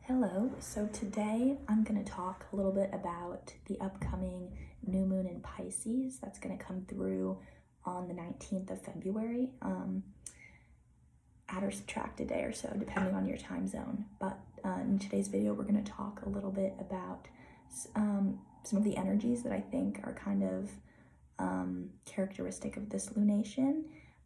Hello, so today I'm going to talk a little bit about the upcoming new moon in Pisces that's going to come through on the 19th of February. Add or subtract a day or so, depending on your time zone. But in today's video, we're going to talk a little bit about some of the energies that I think are kind of characteristic of this lunation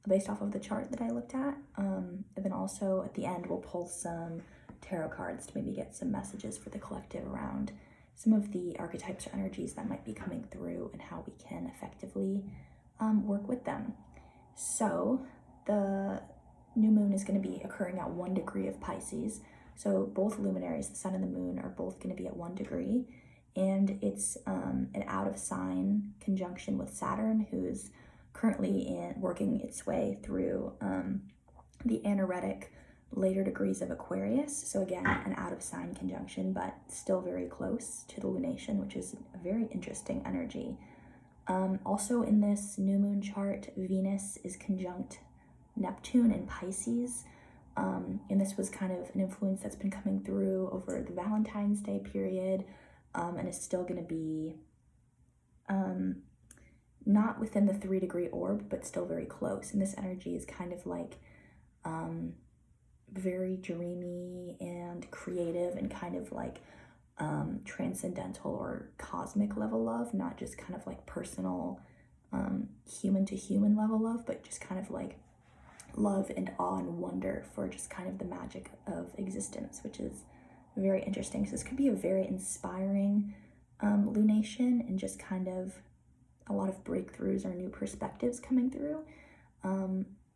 based off of the chart that I looked at. And then also at the end, we'll pull some tarot cards to maybe get some messages for the collective around some of the archetypes or energies that might be coming through and how we can effectively work with them. So the new moon is going to be occurring at 1 degree of Pisces. So both luminaries, the sun and the moon, are both going to be at 1 degree. And it's an out of sign conjunction with Saturn, who's currently working its way through the anaretic later degrees of Aquarius. So again, an out of sign conjunction, but still very close to the lunation, which is a very interesting energy. Also in this new moon chart, Venus is conjunct Neptune in Pisces. And this was kind of an influence that's been coming through over the Valentine's Day period, and is still going to be not within the 3 degree orb, but still very close. And this energy is kind of like very dreamy and creative and kind of like transcendental or cosmic level love, not just kind of like personal human to human level love, but just kind of like love and awe and wonder for just kind of the magic of existence, which is very interesting. So this could be a very inspiring lunation and just kind of a lot of breakthroughs or new perspectives coming through.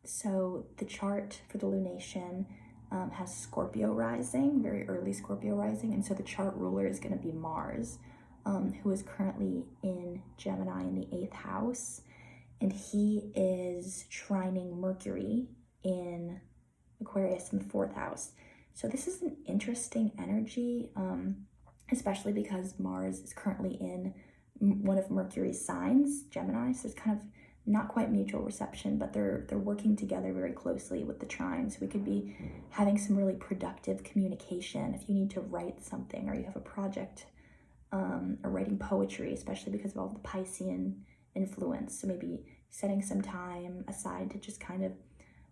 So the chart for the lunation has Scorpio rising, very early Scorpio rising, and so the chart ruler is going to be Mars, who is currently in Gemini in the 8th house, and he is trining Mercury in Aquarius in the 4th house. So this is an interesting energy, especially because Mars is currently in one of Mercury's signs, Gemini, so it's kind of not quite mutual reception, but they're working together very closely with the trine. So we could be having some really productive communication if you need to write something or you have a project, or writing poetry, especially because of all the Piscean influence. So maybe setting some time aside to just kind of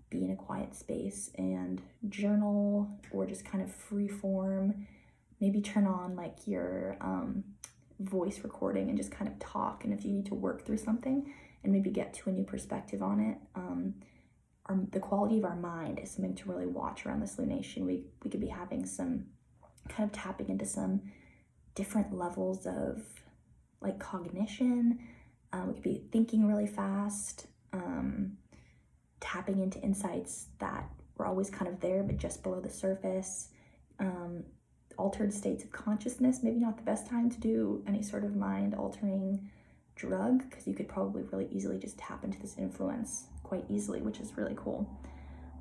be in a quiet space and journal, or just kind of free form, maybe turn on like your voice recording and just kind of talk. And if you need to work through something and maybe get to a new perspective on it, the quality of our mind is something to really watch around this lunation. We could be having some kind of tapping into some different levels of like cognition. We could be thinking really fast, tapping into insights that were always kind of there but just below the surface. Altered states of consciousness, maybe not the best time to do any sort of mind altering drug, because you could probably really easily just tap into this influence quite easily, which is really cool.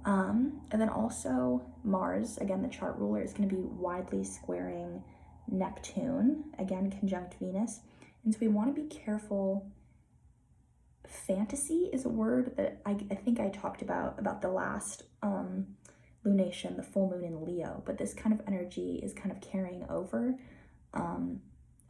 And then also Mars, again, the chart ruler, is going to be widely squaring Neptune, again conjunct Venus. And so we want to be careful. Fantasy is a word that I think I talked about the last lunation, the full moon in Leo, but this kind of energy is kind of carrying over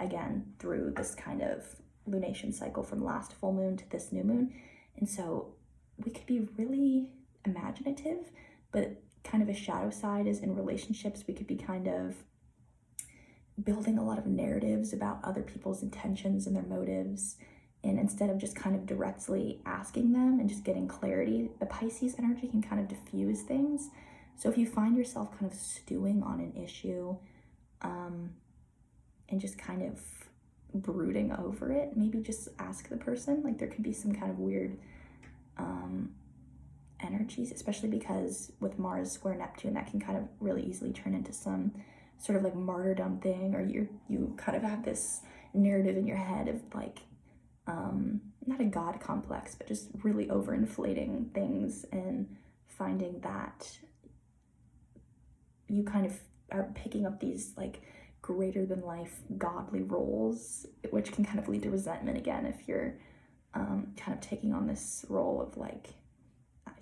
again through this kind of lunation cycle from last full moon to this new moon. And so we could be really imaginative, but kind of a shadow side is in relationships. We could be kind of building a lot of narratives about other people's intentions and their motives, and instead of just kind of directly asking them and just getting clarity, the Pisces energy can kind of diffuse things. So if you find yourself kind of stewing on an issue and just kind of brooding over it, maybe just ask the person. Like there could be some kind of weird energies, especially because with Mars square Neptune, that can kind of really easily turn into some sort of like martyrdom thing, or you kind of have this narrative in your head of like not a god complex, but just really overinflating things and finding that you kind of are picking up these like greater than life godly roles, which can kind of lead to resentment again if you're kind of taking on this role of like,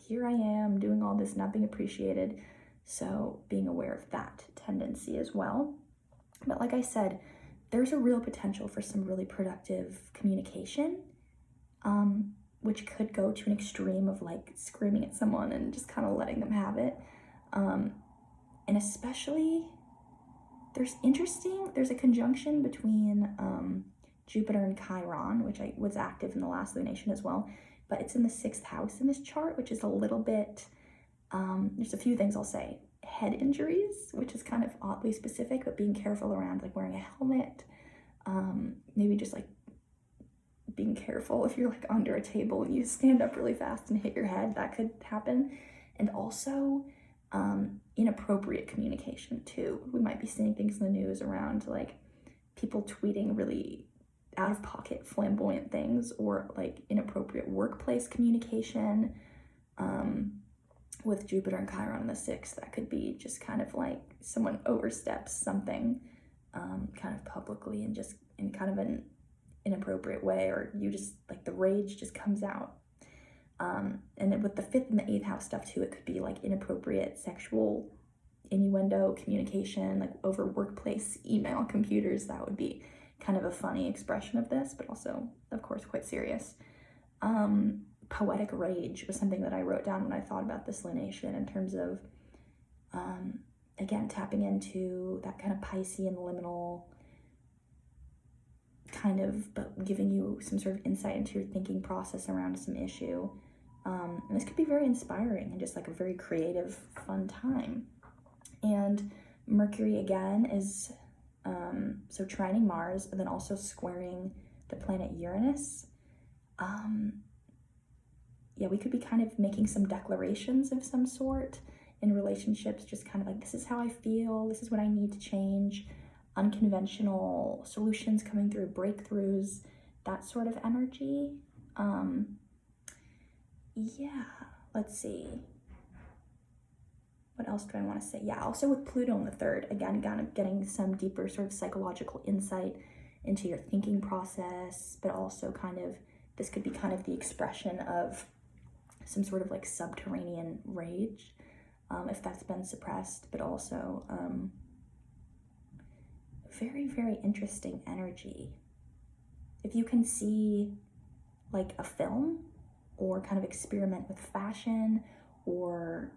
here I am doing all this, not being appreciated. So being aware of that tendency as well. But like I said, there's a real potential for some really productive communication, which could go to an extreme of like screaming at someone and just kind of letting them have it. And especially, there's a conjunction between Jupiter and Chiron, which was active in the last lunation as well, but it's in the 6th house in this chart, which is a little bit, there's a few things I'll say. Head injuries, which is kind of oddly specific, but being careful around like wearing a helmet, maybe just like being careful if you're like under a table and you stand up really fast and hit your head, that could happen. And also inappropriate communication too. We might be seeing things in the news around like people tweeting really out of pocket flamboyant things, or like inappropriate workplace communication. With Jupiter and Chiron in the 6th, that could be just kind of like someone oversteps something kind of publicly and just in kind of an inappropriate way, or you just like the rage just comes out. And then with the 5th and the 8th house stuff too, it could be like inappropriate sexual innuendo communication, like over workplace email computers. That would be kind of a funny expression of this, but also of course quite serious. Poetic rage was something that I wrote down when I thought about this lunation, in terms of again tapping into that kind of Piscean liminal kind of, but giving you some sort of insight into your thinking process around some issue. And this could be very inspiring and just like a very creative, fun time. And Mercury again is so trining Mars, and then also squaring the planet Uranus. Yeah, we could be kind of making some declarations of some sort in relationships, just kind of like, this is how I feel, this is what I need to change, unconventional solutions coming through, breakthroughs, that sort of energy. Yeah, let's see. What else do I want to say? Yeah, also with Pluto in the 3rd, again, kind of getting some deeper sort of psychological insight into your thinking process, but also kind of, this could be kind of the expression of some sort of like subterranean rage, if that's been suppressed, but also very, very interesting energy. If you can see like a film, or kind of experiment with fashion, or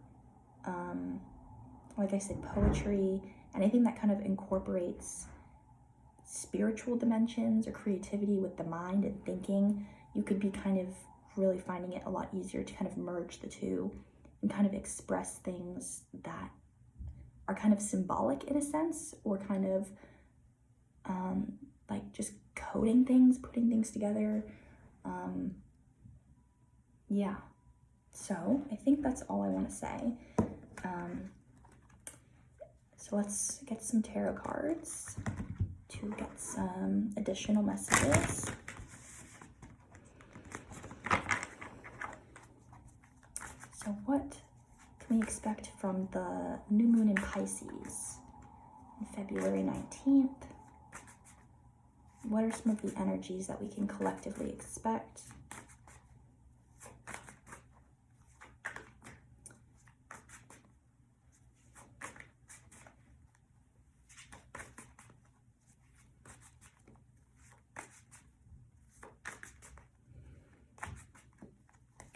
like I said, poetry, anything that kind of incorporates spiritual dimensions or creativity with the mind and thinking, you could be kind of really finding it a lot easier to kind of merge the two and kind of express things that are kind of symbolic in a sense, or kind of like just coding things, putting things together. Yeah, so I think that's all I want to say. So let's get some tarot cards to get some additional messages. So what can we expect from the new moon in Pisces on February 19th? What are some of the energies that we can collectively expect?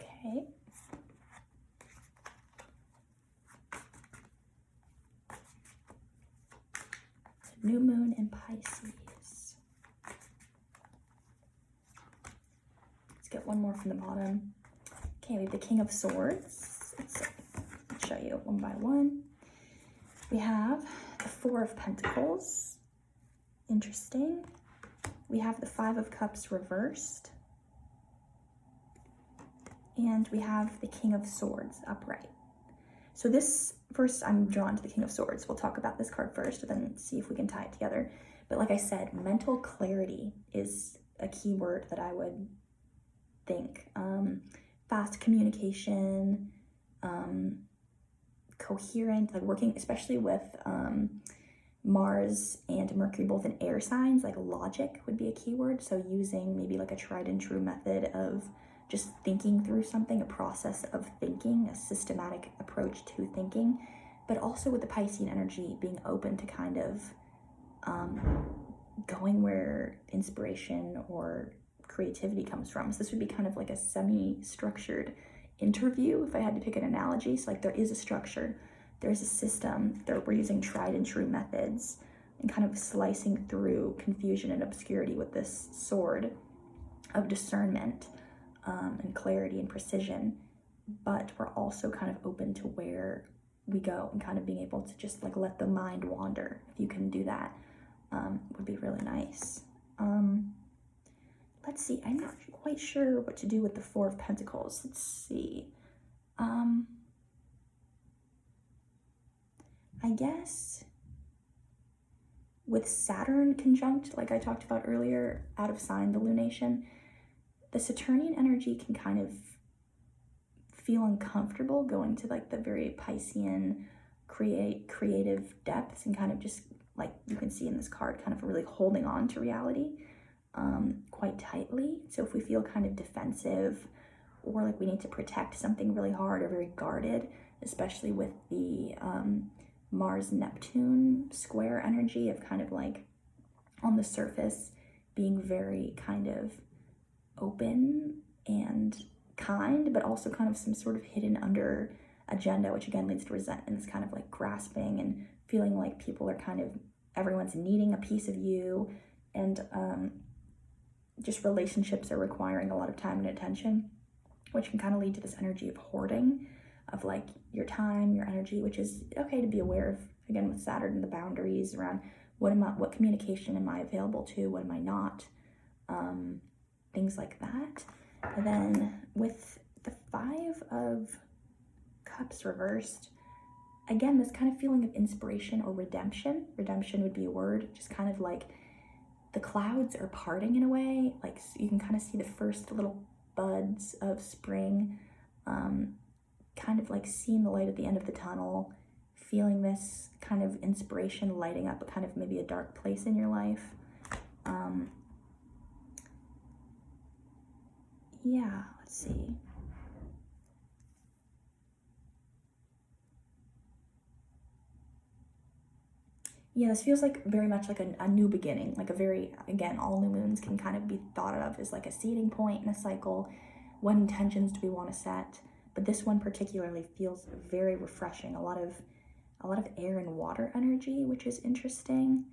Okay. New moon in Pisces. Let's get one more from the bottom. Okay, we have the King of Swords. Let's show you one by one. We have the Four of Pentacles. Interesting. We have the Five of Cups reversed. And we have the King of Swords upright. So this, first I'm drawn to the King of Swords. We'll talk about this card first and then see if we can tie it together. But like I said, mental clarity is a key word that I would think. Fast communication, coherent, like working, especially with Mars and Mercury both in air signs, like logic would be a key word. So using maybe like a tried and true method of just thinking through something, a process of thinking, a systematic approach to thinking, but also with the Piscean energy being open to kind of going where inspiration or creativity comes from. So this would be kind of like a semi-structured interview if I had to pick an analogy. So like there is a structure, there's a system, we're using tried and true methods and kind of slicing through confusion and obscurity with this sword of discernment and clarity and precision. But we're also kind of open to where we go and kind of being able to just like let the mind wander. If you can do that, would be really nice. Let's see, I'm not quite sure what to do with the Four of Pentacles. Let's see. I guess with Saturn conjunct, like I talked about earlier, out of sign, the lunation, the Saturnian energy can kind of feel uncomfortable going to like the very Piscean creative depths and kind of just like you can see in this card, kind of really holding on to reality quite tightly. So if we feel kind of defensive or like we need to protect something really hard or very guarded, especially with the Mars-Neptune square energy of kind of like on the surface being very kind of open and kind, but also kind of some sort of hidden under agenda, which again leads to resentment. It's kind of like grasping and feeling like people are kind of, everyone's needing a piece of you, and just relationships are requiring a lot of time and attention, which can kind of lead to this energy of hoarding of like your time, your energy, which is okay to be aware of, again with Saturn and the boundaries around what communication am I available to, what am I not, things like that. And then with the Five of Cups reversed, again, this kind of feeling of inspiration or redemption. Redemption would be a word, just kind of like the clouds are parting in a way, like you can kind of see the first little buds of spring, kind of like seeing the light at the end of the tunnel, feeling this kind of inspiration lighting up a kind of maybe a dark place in your life. Yeah, let's see. Yeah, this feels like very much like a new beginning, like a very, again, all new moons can kind of be thought of as like a seeding point in a cycle. What intentions do we want to set? But this one particularly feels very refreshing. A lot of air and water energy, which is interesting.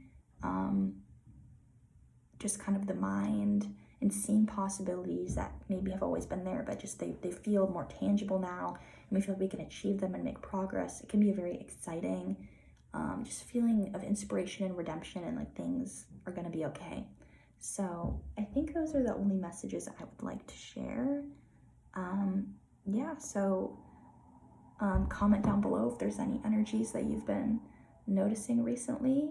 Just kind of the mind and seeing possibilities that maybe have always been there, but just they feel more tangible now, and we feel like we can achieve them and make progress. It can be a very exciting, just feeling of inspiration and redemption, and like things are going to be okay. So I think those are the only messages I would like to share. Yeah, so comment down below if there's any energies that you've been noticing recently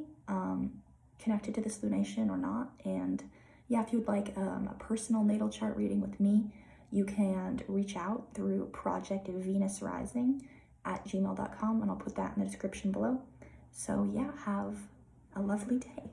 connected to this lunation or not. And yeah, if you would like a personal natal chart reading with me, you can reach out through projectvenusrising at gmail.com, and I'll put that in the description below. So yeah, have a lovely day.